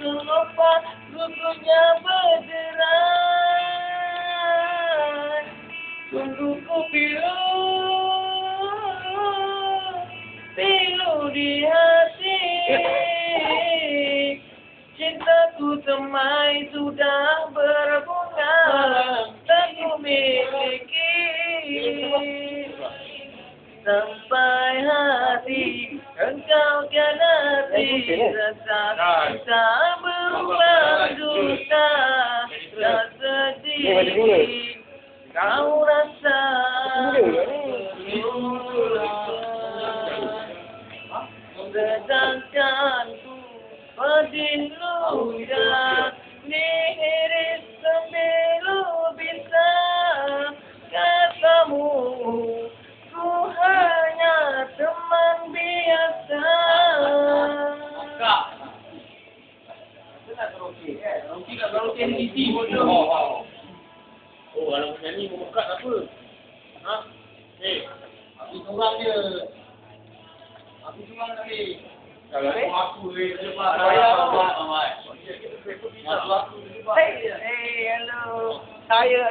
selepas gugunya berderai. Tungguku pilu di hati. Cintaku semai sudah berbunga, tak ku miliki. Sampai hati engkau kianati, rasa cinta berulang dusta, rasa sedih kau rasa sedangkan ku pedih luka diiris sembilu bisa katamu. Teman biasa. Karaoke ni isi bodoh. Oh, kalau penyanyi memekat apa? Ha? Aku seorang je. Aku seorang tadi. Kalau aku lepas Hello. Saya.